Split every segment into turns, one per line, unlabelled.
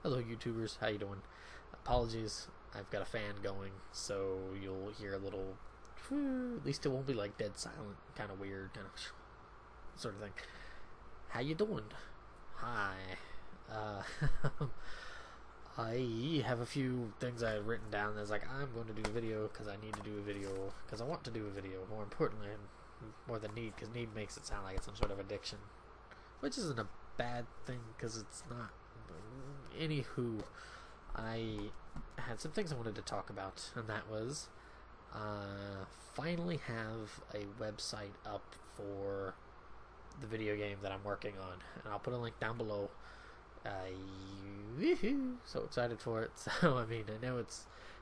Hello YouTubers, how you doing? Apologies, I've got a fan going, so you'll hear a little, at least it won't be like dead silent, kind of weird, kind of sort of thing. How you doing? Hi. Uh, I have a few things I have written down that's like, I'm going to do a video because I need to do a video, because I want to do a video, more importantly, and more than need, because need makes it sound like it's some sort of addiction, which isn't a bad thing, because it's not. Anywho, I had some things I wanted to talk about, and that was finally have a website up for the video game that I'm working on, and I'll put a link down below. So excited for it. So I mean, I know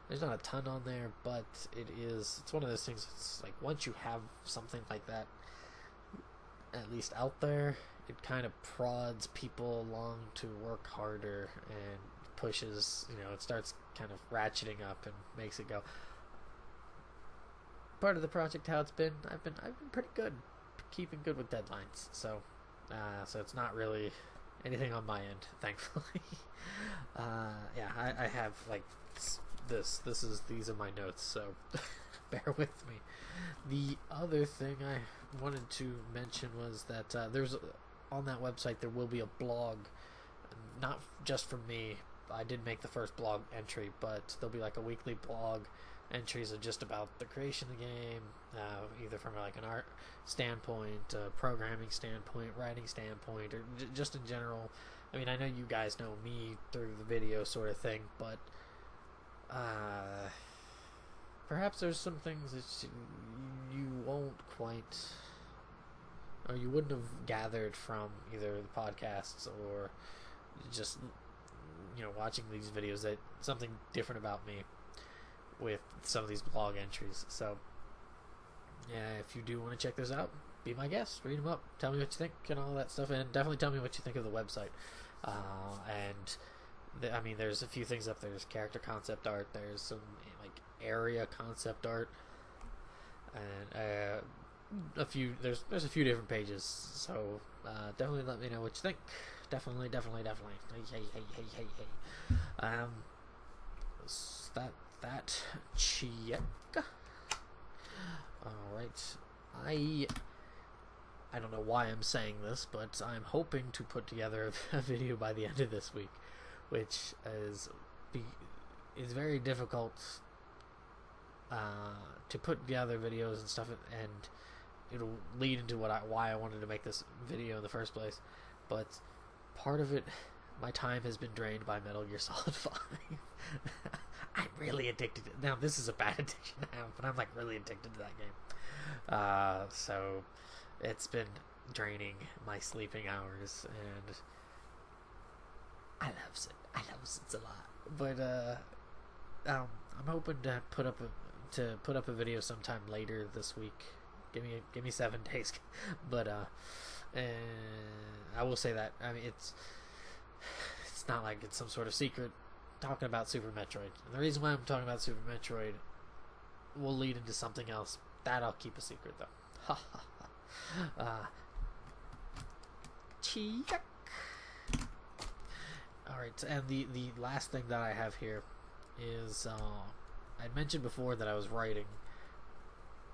there's not a ton on there, but it's one of those things. It's like once you have something like that at least out there, it kind of prods people along to work harder and pushes, it starts kind of ratcheting up and makes it go. Part of the project, how it's been, I've been pretty good keeping good with deadlines, so it's not really anything on my end, thankfully. Yeah, I have like these are my notes, so bear with me. The other thing I wanted to mention was that there's on that website there will be a blog, not just from me. I did make the first blog entry, but there'll be like a weekly blog entries of just about the creation of the game, either from like an art standpoint, programming standpoint, writing standpoint, or just in general. I mean, I know you guys know me through the video sort of thing, but perhaps there's some things that you won't quite, or you wouldn't have gathered from either the podcasts or just watching these videos, that something different about me with some of these blog entries. So yeah, if you do want to check those out, be my guest, read them up, tell me what you think and all that stuff, and definitely tell me what you think of the website. I mean, there's a few things up there. There's character concept art, there's some like area concept art, and there's a few different pages. So definitely let me know what you think. Definitely. Hey. That check. All right. I don't know why I'm saying this, but I'm hoping to put together a video by the end of this week, which is very difficult to put together videos and stuff, and it'll lead into why I wanted to make this video in the first place. But part of it, my time has been drained by Metal Gear Solid 5. I'm really addicted. Now, this is a bad addiction to have, but I'm like really addicted to that game. So it's been draining my sleeping hours, and I loves it a lot. But I'm hoping to put up a video sometime later this week. Give me 7 days. But I will say that, I mean, it's not like it's some sort of secret talking about Super Metroid. And the reason why I'm talking about Super Metroid will lead into something else that I'll keep a secret, though. Check. Alright, and the last thing that I have here is I mentioned before that I was writing,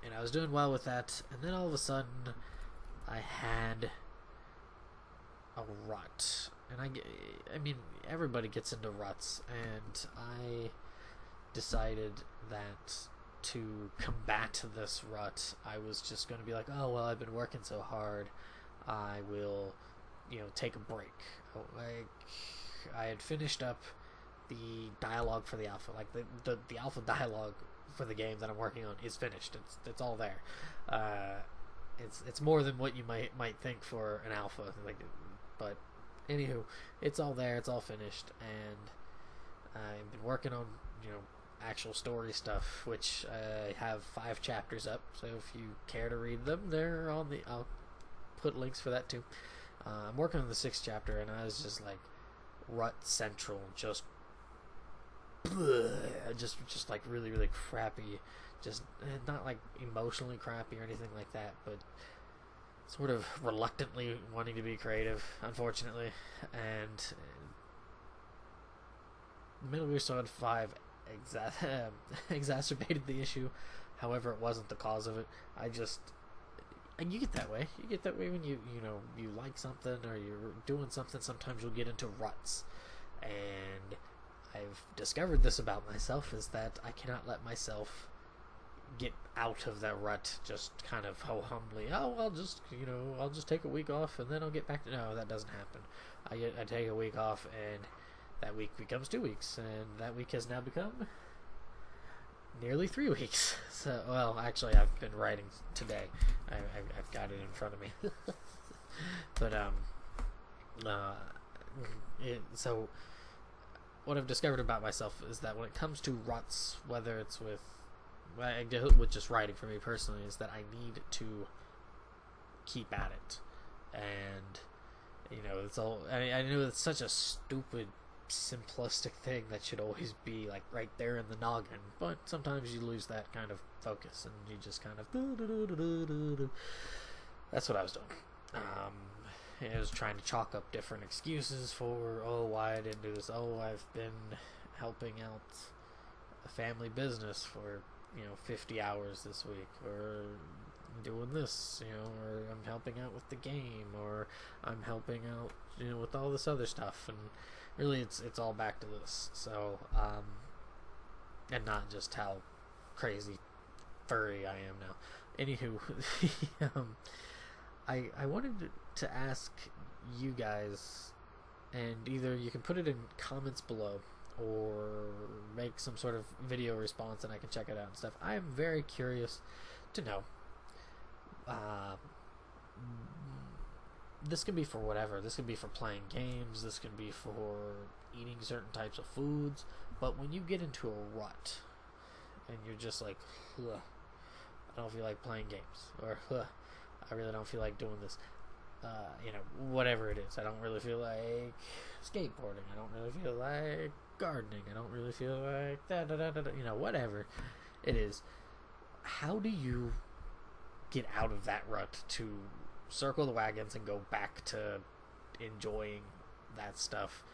and I was doing well with that, and then all of a sudden I had a rut. And I mean, everybody gets into ruts, and I decided that to combat this rut, I was just going to be like, oh, well, I've been working so hard, I will, take a break. I had finished up the dialogue for the alpha, like the alpha dialogue for the game that I'm working on is finished. It's all there. It's more than what you might think for an alpha, but anywho, it's all there, it's all finished, and I've been working on actual story stuff, which I have 5 chapters up, so if you care to read them, they're on I'll put links for that too. I'm working on the 6th chapter, and I was just like rut central, just like really crappy, just not like emotionally crappy or anything like that, but sort of reluctantly wanting to be creative, unfortunately. And Metal Gear Solid 5 exacerbated the issue. However, it wasn't the cause of it. And you get that way. You get that way when you like something or you're doing something. Sometimes you'll get into ruts, and I've discovered this about myself, is that I cannot let myself get out of that rut just kind of humbly. Oh, I'll just take a week off and then I'll get back to. No, that doesn't happen. I take a week off, and that week becomes 2 weeks, and that week has now become nearly 3 weeks. So, well, actually, I've been writing today. I've got it in front of me. But so what I've discovered about myself is that when it comes to ruts, whether it's with just writing for me personally, is that I need to keep at it. And it's all. I know it's such a stupid, simplistic thing that should always be like right there in the noggin, but sometimes you lose that kind of focus and you just kind of that's what I was doing. I was trying to chalk up different excuses for why I didn't do this. I've been helping out a family business for 50 hours this week, or doing this, or I'm helping out with the game, or I'm helping out with all this other stuff. And really, it's all back to this. So, and not just how crazy furry I am now. Anywho, I wanted to ask you guys, and either you can put it in comments below or make some sort of video response and I can check it out and stuff. I am very curious to know. This can be for whatever. This can be for playing games. This can be for eating certain types of foods. But when you get into a rut and you're just like, I don't feel like playing games, or I really don't feel like doing this, whatever it is. I don't really feel like skateboarding. I don't really feel like gardening. I don't really feel like whatever it is. How do you get out of that rut to circle the wagons and go back to enjoying that stuff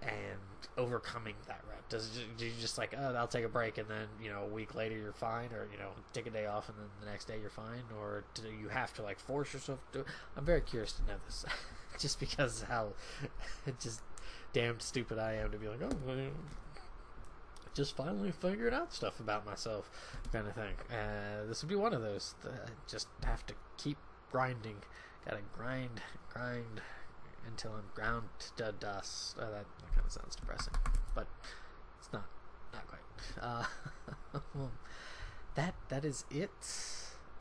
and overcoming that rut? Do you just like, I'll take a break and then a week later you're fine, or take a day off and then the next day you're fine, or do you have to like force yourself to? I'm very curious to know this, just because how just damn stupid I am to be like, just finally figured out stuff about myself, kind of thing. This would be one of those. Just have to keep grinding. Gotta grind until I'm ground to dust. That kind of sounds depressing, but it's not quite. That is it.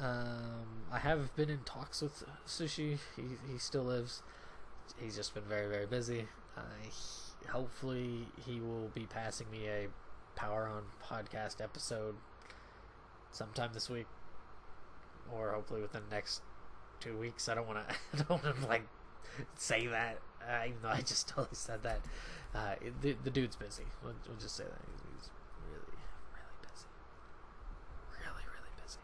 I have been in talks with Sushi. He still lives. He's just been very, very busy. Hopefully he will be passing me a Power On podcast episode sometime this week, or hopefully within the next 2 weeks. I don't want to like say that, even though I just totally said that. The dude's busy. We'll just say that he's really, really busy.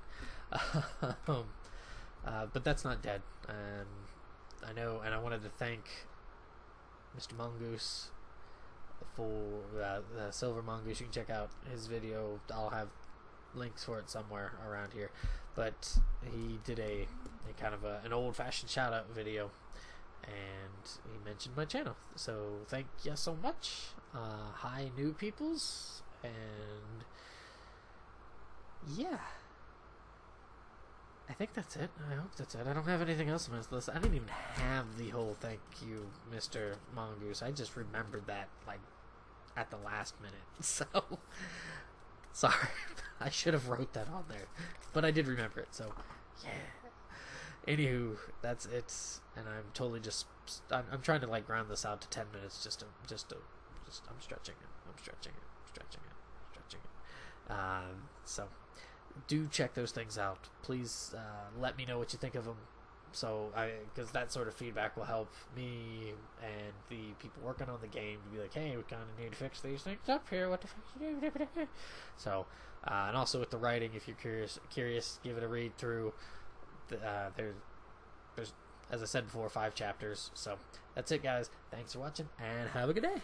But that's not dead. I know, and I wanted to thank Mr. Mongoose for the Silver Mongoose. You can check out his video. I'll have links for it somewhere around here. But he did a kind of an old-fashioned shout-out video, and he mentioned my channel. So thank you so much. Hi, new peoples, and yeah. I think that's it. I hope that's it. I don't have anything else on this list. I didn't even have the whole thank you, Mr. Mongoose. I just remembered that, like, at the last minute. So, sorry. I should have wrote that on there. But I did remember it, so, yeah. Anywho, that's it. And I'm totally just... I'm trying to, like, round this out to 10 minutes just to I'm stretching it. So... do check those things out. Please let me know what you think of them. So, because that sort of feedback will help me and the people working on the game to be like, hey, we kind of need to fix these things up here. What the fuck you do? So, and also with the writing, if you're curious, give it a read through. There's, as I said before, 5 chapters. So that's it, guys. Thanks for watching, and have a good day.